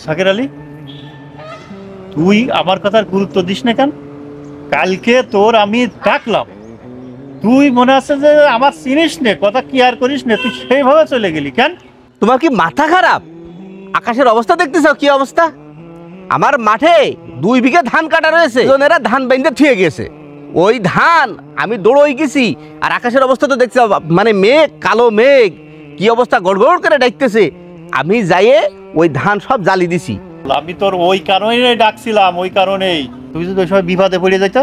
শাকির আলী, তুই আমার কথার গুরুত্ব দিস না কেন? কালকে তোর আমি ডাকলাম, তুই মনে আছে যে আমার চিনিস নে, কথা কি আর করিস নে, তুই সেইভাবে চলে গেলি কেন? তোমার কি মাথা খারাপ? আকাশের অবস্থা দেখতেছো কি অবস্থা? আমার মাঠে 2 বিঘা ধান কাটা রয়েছে, জনেরা ধান বাইন্দে থুয়ে গেছে। ওই ধান আমি দৌড়ই গেছি, আর আকাশের অবস্থা তো দেখছো, মানে মেঘ, কালো মেঘ, কি অবস্থা, গড়গড় করে ডাকতেছে। আমি যাইয়ে ওই ধান সব জ্বালি দিছি। আমি তোর ওই কারণেই ডাকছিলাম, ওই কারণেই। তুই যদি ওই সময় বিপদে পড়ে যাইতে,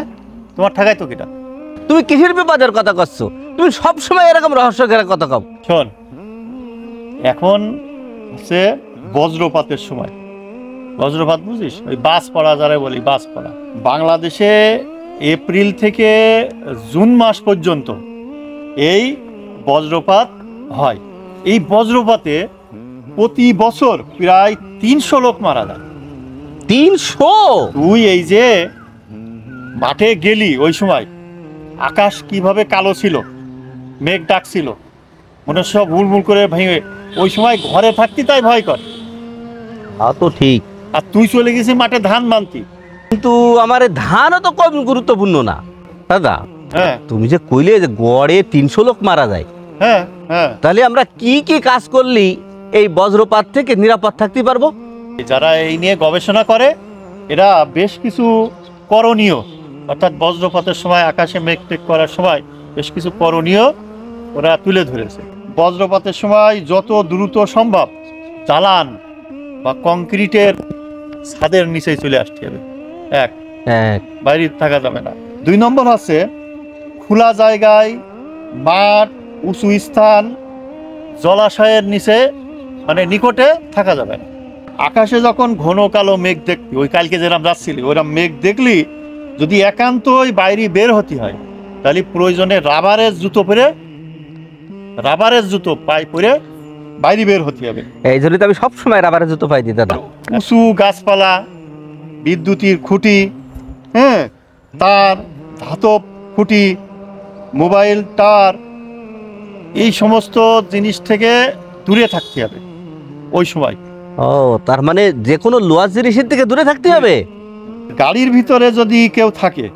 তোমার ঠাকাই তো কিটা। তুমি কিসের বিপদের কথা করছো? তুমি সব সময় এরকম রহস্য ঘেরা কথা কও। শোন, এখন হচ্ছে বজ্রপাতের সময়। বজ্রপাত বুঝিস? ওই বাস পড়া যারা বলি, বাস পড়া। বাংলাদেশে এপ্রিল থেকে জুন মাস পর্যন্ত এই বজ্রপাত হয়। এই বজ্রপাতে প্রতি বছর প্রায় 300 লোক মারা যায়। 300? তুই এই যে মাঠে গেলি ওই সময়, আকাশ কিভাবে কালো ছিল, মেঘ ডাকছিল, মনে সব হুলমুল করে ভেঙে, ওই সময় ঘরে থাকতি তাই ভয় কর। তা তো ঠিক, আর তুই চলে গেছি মাঠে ধান বানতি। কিন্তু আমার ধানও তো কম গুরুত্বপূর্ণ না দাদা। হ্যাঁ তুমি যে কইলে যে গড়ে 300 লোক মারা যায়, হ্যাঁ হ্যাঁ, তাহলে আমরা কি কি কাজ করলি এই বজ্রপাত থেকে নিরাপদ থাকতে পারবো? যারা এই নিয়ে গবেষণা করে এরা বেশ কিছু করণীয়, অর্থাৎ বজ্রপাতের সময় আকাশে মেঘ টেক করার সময় বেশ কিছু করণীয় ওরা তুলে ধরেছে। বজ্রপাতের সময় যত দ্রুত সম্ভব চালান বা কংক্রিটের ছাদের নিচে চলে আসতে হবে। এক, বাইরে থাকা যাবে না। 2 নম্বর আছে খোলা জায়গায়, মাঠ, উঁচু স্থান, জলাশয়ের নিচে মানে নিকটে থাকা যাবে না। আকাশে যখন ঘন কালো মেঘ দেখবি, ওই কালকে যেরকম যাচ্ছিলি ওরকম মেঘ দেখলি, যদি একান্তই বাইরে বের হতে হয় তাহলে প্রয়োজনে রাবারের জুতো পায়ে পরে বাইরে বের হতে হবে। এই জন্য তো আমি সবসময় রাবারের জুতো পাই দিই দাদা। উঁচু গাছপালা, বিদ্যুতের খুঁটি, হ্যাঁ, তার, ধাতব খুঁটি, মোবাইল টাওয়ার, এই সমস্ত জিনিস থেকে দূরে থাকতে হবে ওই সময়। ও, তার মানে যে কোনো লোহার জিনিসের থেকে দূরে থাকতে হবে। গাড়ির ভিতরে যদি কেউ থাকে,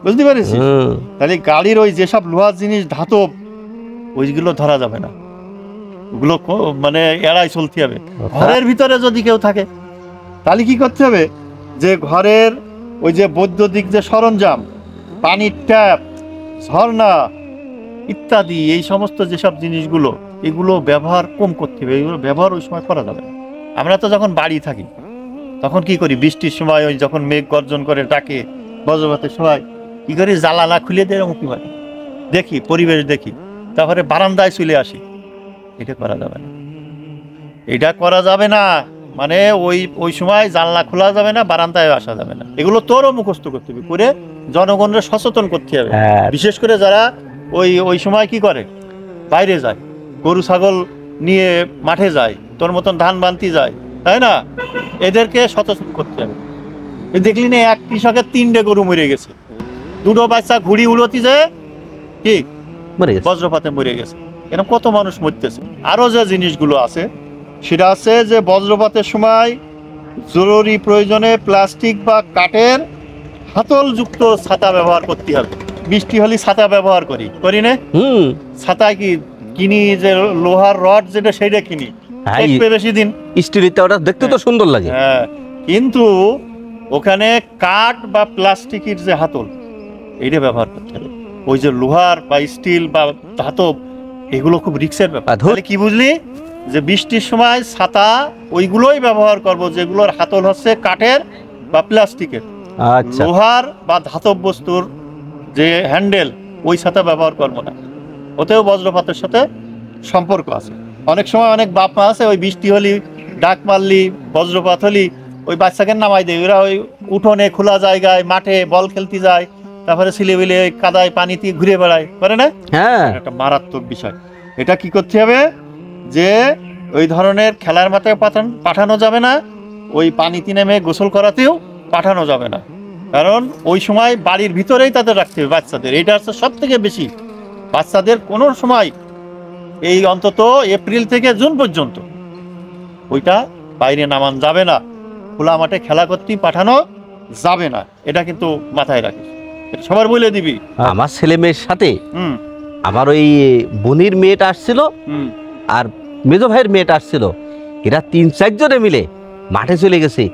বুঝতে পারিস, তাহলে গাড়ির ওই যেসব লোহার জিনিস, ধাতব, ওইগুলো ধরা যাবে না, ওগুলো মানে এড়াই চলতে হবে। ঘরের ভিতরে যদি কেউ থাকে তাহলে কি করতে হবে, যে ঘরের ওই যে বৈদ্যুতিক যে সরঞ্জাম, পানির ট্যাপ, ঝর্ণা ইত্যাদি, এই সমস্ত যেসব জিনিসগুলো, এগুলো ব্যবহার কম করতে হবে, এগুলো ব্যবহার ওই সময় করা যাবে না। আমরা তো যখন বাড়ি থাকি তখন কি করি, বৃষ্টির সময় ওই যখন মেঘ গর্জন করে ডাকে, বজ্রপাতের সময় কি করি, জানালা খুলে দিয়ে মুক্তি হয়, দেখি, পরিবেশ দেখি, তারপরে বারান্দায় চলে আসি। এটা করা যাবে না, এটা করা যাবে না। মানে ওই সময় জানলা খোলা যাবে না, বারান্দায় আসা যাবে না। এগুলো তোরও মুখস্থ করতে হবে, করে জনগণের সচেতন করতে হবে। বিশেষ করে যারা ওই সময় কি করে, বাইরে যায়, গরু ছাগল নিয়ে মাঠে যায়, তোর মতন ধান বানতি যায়, তাই না, এদেরকে সচেতন করতে হবে। দেখলি না, এক কৃষকের 3টে গরু মরে গেছে, 2টো বাচ্চা ঘুড়ি উড়তি যায় কি বজ্রপাতে মরে গেছে। এরকম কত মানুষ মরতেছে। আরো যে জিনিসগুলো আছে সেটা আছে যে বজ্রপাতের সময় জরুরি প্রয়োজনে প্লাস্টিক বা কাঠের হাতলযুক্ত ছাতা ব্যবহার করতে হবে। বৃষ্টি হলে ছাতা ব্যবহার করি না? ছাতা কি কিনি, যে লোহার রড যেটা, সেটা কিনি, বেশি দিন স্টিলটা, ওটা দেখতে তো সুন্দর লাগে। হ্যাঁ, কিন্তু ওখানে কাঠ বা প্লাস্টিকের যে হাতল, এইটা ব্যবহার করতে হবে। ওই যে লোহার বা স্টিল বা ধাতব, এগুলো খুব রিস্কের ব্যাপার। তাহলে কি বুঝলি, যে বৃষ্টির সময় ছাতা ওইগুলোই ব্যবহার করব যেগুলোর হাতল হচ্ছে কাঠের বা প্লাস্টিকের। লোহার বা ধাতব বস্তুর যে হ্যান্ডেল, ওই ছাতা ব্যবহার করবো না, ওতেও বজ্রপাতের সাথে সম্পর্ক আছে। অনেক সময় অনেক বাপ মা আছে, ওই বৃষ্টি হলি, ডাক মারলি, বজ্রপাত হলি, ওই বাচ্চাকে নামাই দেয়। ওরা ওই উঠোনে, খোলা জায়গায়, মাঠে বল খেলতে যায়, তারপরে ছেলেবেলে ওই কাদায় পানিতে ঘুরে বেড়ায়, করে না? হ্যাঁ, একটা মারাত্মক বিষয়। এটা কি করতে হবে, যে ওই ধরনের খেলার মাঠে পাঠানো যাবে না, ওই পানিতে নেমে গোসল করাতেও পাঠানো যাবে না, কারণ ওই সময় বাড়ির ভিতরেই তাদের রাখতে হবে বাচ্চাদের। এটা হচ্ছে সব থেকে বেশি। বাচ্চাদের কোনো সময় এই অন্তত এপ্রিল থেকে জুন পর্যন্ত ওইটা বাইরে নামান যাবে না, খোলা মাঠে খেলা করতেই পাঠানো যাবে না, এটা কিন্তু মাথায় রাখিস, এটা সবার বলে দিবি। আমার ছেলে মেয়ের সাথে হুম আমার ওই বোনির মেয়েটা আসছিল হুম। আর মেজো ভাইয়ের মেয়েটা আসছিল, এরা 3-4 জনে মিলে মাঠে চলে গেছে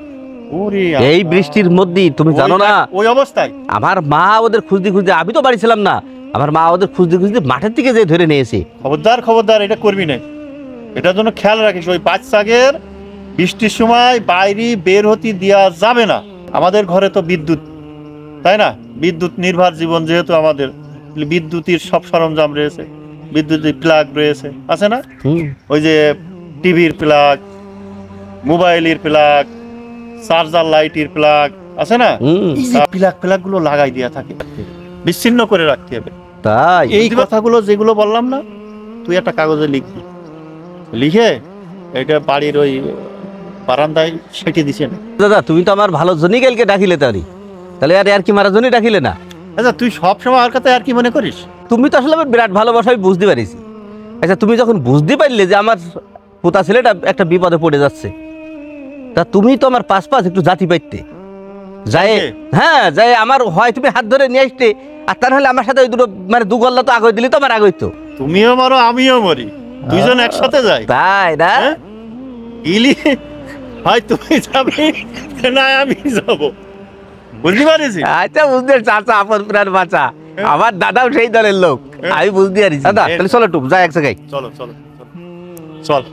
ওরে এই আল্লাহ। বৃষ্টির মধ্যেই। তুমি জানো না ওই অবস্থায় আমার মা ওদের খুঁজতে খুঁজতে, আমি তো বাড়ি ছিলাম না, আমার মা ওদের খুঁজতে খুঁজতে মাঠের দিকে যে ধরে নিয়েছে। খবরদার খবরদার, এটা করবি না, এটার জন্য খেয়াল রাখিস। ওই বাচ্চাদের বৃষ্টির সময় বাইরে বের হতে দেওয়া যাবে না। আমাদের ঘরে তো বিদ্যুৎ, তাই না, বিদ্যুৎ নির্ভর জীবন যেহেতু আমাদের, বিদ্যুতের সব সরঞ্জাম রয়েছে, বিদ্যুতের প্লাগ রয়েছে, আছে না, ওই যে টিভির প্লাগ, মোবাইলের প্লাগ, চার্জার লাইটের প্লাগ, আছে না, প্লাগ গুলো লাগাই দেওয়া থাকে, বিচ্ছিন্ন করে রাখতে হবে। তাই এই কথাগুলো যেগুলো বললাম না, তুই একটা কাগজে লিখবি, লিখে এটা বাড়ির ওই বারান্দায় সেটে দিছে না। দাদা তুমি তো আমার ভালো জনই কালকে ডাকিলে, তাহলে আর কি মারা জনই ডাকিলে না? আচ্ছা তুই সবসময় আর কথা আর কি মনে করিস? তুমি তো আসলে আমার বিরাট ভালোবাসা, আমি বুঝতে পারিছি। আচ্ছা তুমি যখন বুঝতে পারলে যে আমার পোতা ছেলেটা একটা বিপদে পড়ে যাচ্ছে, তা তুমি তো আমার পাশ একটু জাতি পাইতে যায়। হ্যাঁ যাই, আমার হয় তুমি হাত ধরে নিয়ে আসতে, আর তা নাহলে আমার সাথে ওই দুটো মানে দু গল্লা তো আগে দিলি তো আমার আগে তো। তুমিও মারো আমিও মরি, দুইজন একসাথে যাই, তাই না? ইলি হয় তুমি যাবে না আমি যাব, বুঝতে পারিস? আচ্ছা বুঝতে, চাচা আপন প্রাণ বাঁচা, আমার দাদাও সেই দলের লোক, আমি বুঝতে পারিস। দাদা তাহলে চলো টুপ যাই এক জায়গায়। চলো চলো চলো চল।